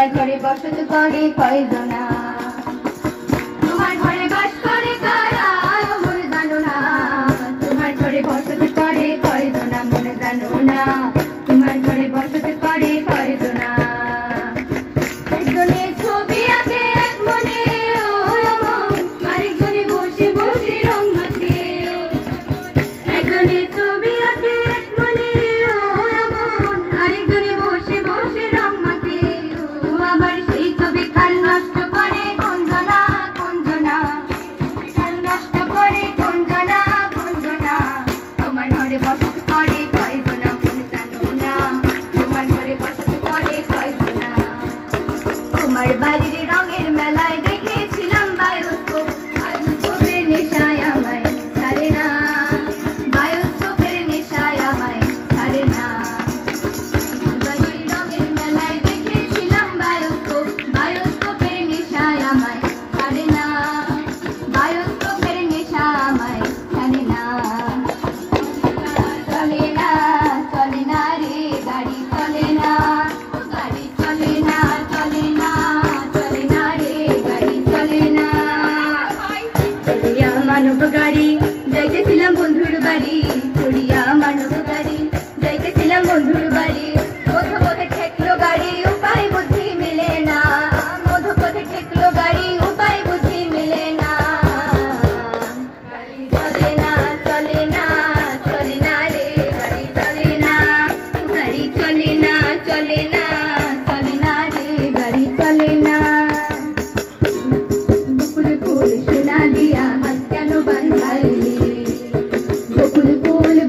তোমার ঘরে বসত করে কয়জনা তোমার ঘরে বাস করে কারা মনে জানো না তোমার ঘরে বসত করে কয়জনা মনে জানো না তোমার ঘরে বসত করে কয়জনা একজনের ছবি আঁকে এক মনে আরেকজনে বসে বসে রং মাখে একজনের ছবি আঁকে এক মনে আরেকজনে বসে বসে রং মাখে আবার সেই ছবি কাল নষ্ট করে কোন জনা কাল নষ্ট করে কোন জনা তোমার ঘরে বসত করে কয়জনা মনে জানো না তোমার ঘরে বসত করে কয়জনা তোমার বাড়ির রঙের মেলায় দেখেছিলাম বায়োস্কোপ বায়োস্কোপের নেশায় আমায় ছাড়ে না বায়োস্কোপের নেশায় আমায় ছাড়ে না বাড়ির রঙের মেলায় দেখেছিলাম বায়োস্কোপ বায়োস্কোপের নেশায় আমায় ছাড়ে না বায়োস্কোপের নেশা আমায় ছাড়ে না চলে না রে গাড়ি চলে না গাড়ি চলে না চলে না রে গাড়ি চলে না চলিয়া মানব গাড়ি যাইতেছিলাম বন্ধুর বাড়ি চলিয়া মানব গাড়ি যাইতেছিলাম বন্ধুর বাড়ি মধ্যপথে ঠেকলো গাড়ি উপায় বুদ্ধি মিলে না মধ্যপথে ঠেকলো গাড়ি উপায় বুদ্ধি মিলে না গাড়ি চলে না রে গাড়ি চলে না গাড়ি চলে না রে গাড়ি চলে না বকুল ফুল সোনা দিয়া হাত কেন বাঁধাইলি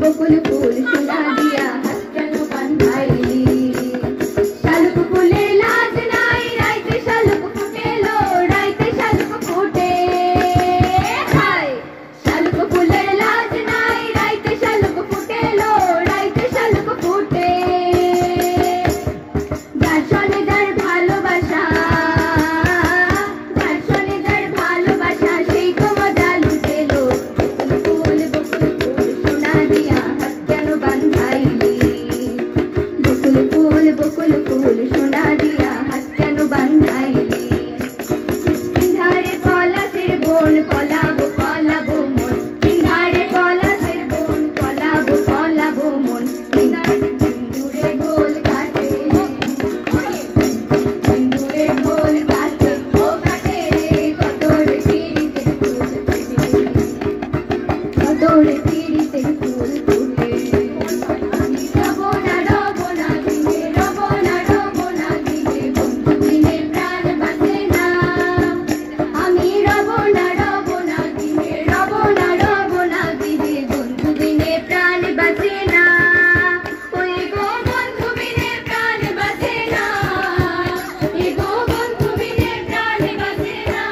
বকুল ফুল সোনা দিয়া হাত কেন বাঁধাইলি শালুক ফুলের লাজ নাই রাইতে শালুক ফুটেলো রাইতে শালুক ফুটে হায় শালুক ফুলের লাজ নাই রাইতে শালুক ফুটেলো রাইতে শালুক ফুটে যার সনে যার ভালোবাসা সেই তো মজা লুটেলো বকুল ফুল সোনা দিয়া হাত কেন বাঁধাইলি বকুল ফুল সোনা দিয়া হাত কেন বাঁধাইলি সিংহারে পলাশের বোন পলাবো মন সিংহারে পলাশের বোন পলাবো মন সিন্দুরে গোল কাটে ও কাটে কতরে পিড়িতে ফুল ফুটে রব না দিনে বন্ধু বিনে প্রাণ বাঁচে না আমি রব না দিনে বন্ধু বিনে প্রাণ বাঁচে না ওই গো বন্ধু বিনে প্রাণ বাঁচে না এই গো বন্ধু বিনে প্রাণ বাঁচে না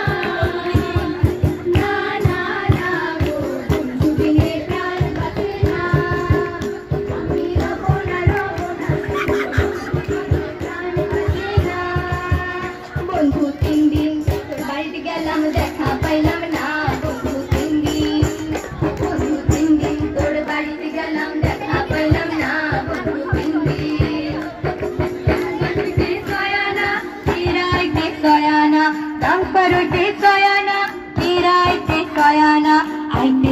গো বন্ধু বিনে প্রাণ বাঁচে না আমি রব না প্রাণ বাঁচে না বন্ধু 3 দিন তোর বাড়িতে গেলাম দেখা পাইলাম না বন্ধু 3 দিন তোর বাড়িতে গেলাম দেখা পাইলাম না বন্ধু 3 দিন সয়ানা তিরাইতে সয়ানা রং পরতে সয়ানা তিরাইতে সয়ানা আইতে